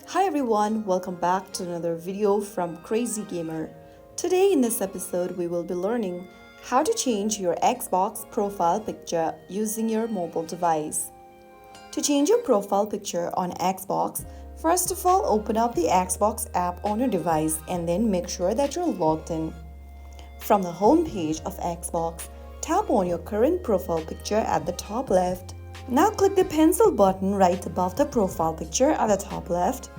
Hi everyone, welcome back to another video from Crazy Gamer. Today in this episode we will be learning how to change your Xbox profile picture using your mobile device. To change your profile picture on Xbox, first of all open up the Xbox app on your device and then make sure that you're logged in. From the home page of Xbox, tap on your current profile picture at the top left. Now click the pencil button right above the profile picture at the top left.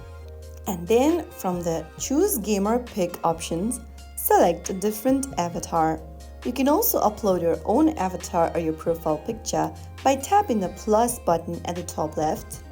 And then from the Choose Gamer Pick options, select a different avatar. You can also upload your own avatar or your profile picture by tapping the plus button at the top left.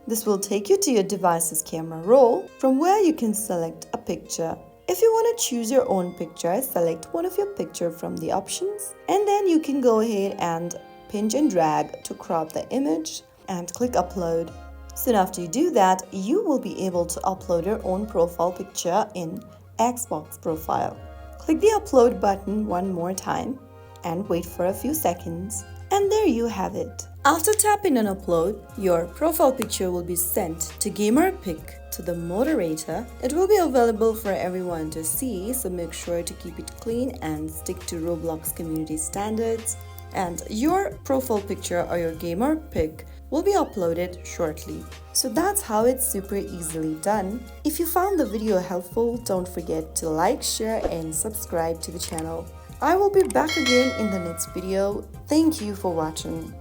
This will take you to your device's camera roll, from where you can select a picture. If you want to choose your own picture, select one of your pictures from the options, and then you can go ahead and pinch and drag to crop the image and click upload. Soon after you do that, you will be able to upload your own profile picture in Xbox profile. Click the upload button one more time and wait for a few seconds. And there you have it. After tapping on upload, your profile picture will be sent to GamerPick to the moderator. It will be available for everyone to see, so make sure to keep it clean and stick to Roblox community standards. And your profile picture or your gamer pic will be uploaded shortly. So that's how it's super easily done. If you found the video helpful, don't forget to like, share and subscribe to the channel. I will be back again in the next video. Thank you for watching.